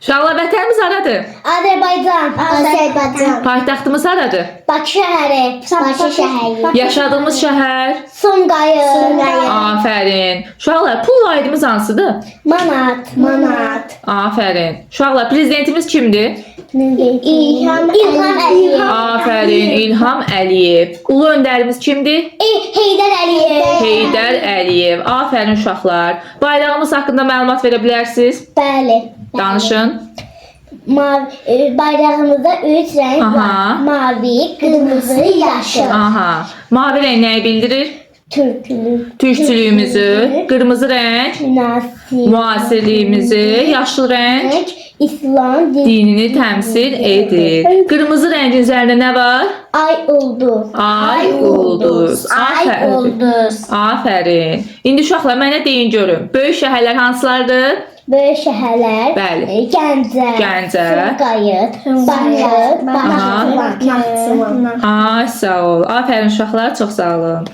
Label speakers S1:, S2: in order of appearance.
S1: Uşaqlar, vətənimiz haradır?
S2: Azərbaycan.
S1: Paytaxtımız haradır?
S2: Bakı şəhəri. Bakı şəhəri.
S1: Yaşadığımız şəhər?
S2: Sumqayıt.
S1: Afərin. Uşaqlar, pul vahidimiz hansıdır?
S2: Manat.
S1: Afərin. Uşaqlar, prezidentimiz kimdir?
S2: İlham Əliyev.
S1: Afərin, İlham Əliyev. Ulu öndərimiz kimdir?
S2: Heydər Əliyev.
S1: Heydər Əliyev. Afərin uşaqlar. Bayrağımız haqqında məlumat verə bilərsiniz?
S2: Bəli.
S1: Danışın.
S2: Bayrağımızda 3 rəng
S1: Aha.
S2: var. Mavi, qırmızı, yaşıl.
S1: Aha. Mavi rəng nəyi bildirir? Türkçülüyümüzü, qırmızı rəng müasirliyimizi, yaşıl rəng
S2: İslam
S1: dinini təmsil edir. Qırmızı rəngin üzərində nə var?
S2: Ay ulduz.
S1: Ay ulduz. Afərin. Afərin. İndi uşaqlar, mənə deyin görün. Böyük şəhərlər hansılardır?
S2: Böyük şəhərlər.
S1: Bəli.
S2: Gəncə. Sumqayıt. Bakı.
S1: Ay, sağ ol. Afərin uşaqlar, çox sağ olun.